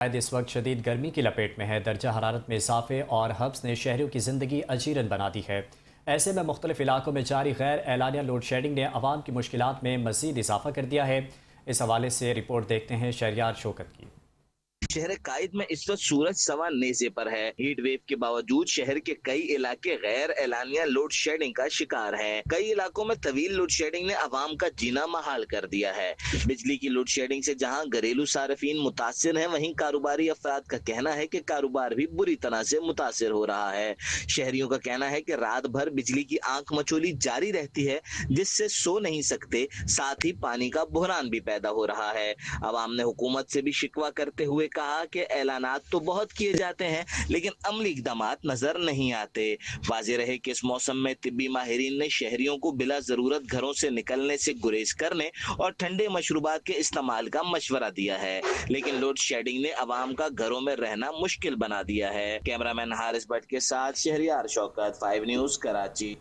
شاید اس وقت شدید گرمی کی لپیٹ میں ہے۔ درجہ حرارت میں اضافے اور حبس نے شہریوں کی زندگی اجیرن بنا دی ہے۔ ایسے میں مختلف علاقوں میں جاری غیر اعلانیہ لوڈ شیڈنگ نے عوام کی مشکلات میں مزید اضافہ کر دیا ہے۔ اس حوالے سے رپورٹ دیکھتے ہیں شہریار شوکت کی۔ شہر قائد میں اس وقت سورج سوا نیزے پر ہے۔ ہیٹ ویو کے باوجود شہر کے کئی علاقے غیر اعلانیہ لوڈ شیڈنگ کا شکار ہیں۔ کئی علاقوں میں طویل لوڈ شیڈنگ نے عوام کا جینا محال کر دیا ہے۔ بجلی کی لوڈ شیڈنگ سے جہاں گھریلو صارفین متاثر ہیں، وہیں کاروباری افراد کا کہنا ہے کہ کاروبار بھی بری طرح سے متاثر ہو رہا ہے۔ شہریوں کا کہنا ہے کہ رات بھر بجلی کی آنکھ مچولی جاری رہتی ہے، جس سے سو نہیں سکتے، ساتھ ہی پانی کا بحران بھی پیدا ہو رہا ہے۔ عوام نے حکومت سے بھی شکوہ کرتے ہوئے کہا کہ اعلانات تو بہت کیے جاتے ہیں لیکن عملی اقدامات نظر نہیں آتے۔ واضح رہے کہ اس موسم میں طبی ماہرین نے شہریوں کو بلا ضرورت گھروں سے نکلنے سے گریز کرنے اور ٹھنڈے مشروبات کے استعمال کا مشورہ دیا ہے، لیکن لوڈ شیڈنگ نے عوام کا گھروں میں رہنا مشکل بنا دیا ہے۔ کیمرہ مین حارث بٹ کے ساتھ شہریار شوکت، 5 نیوز کراچی۔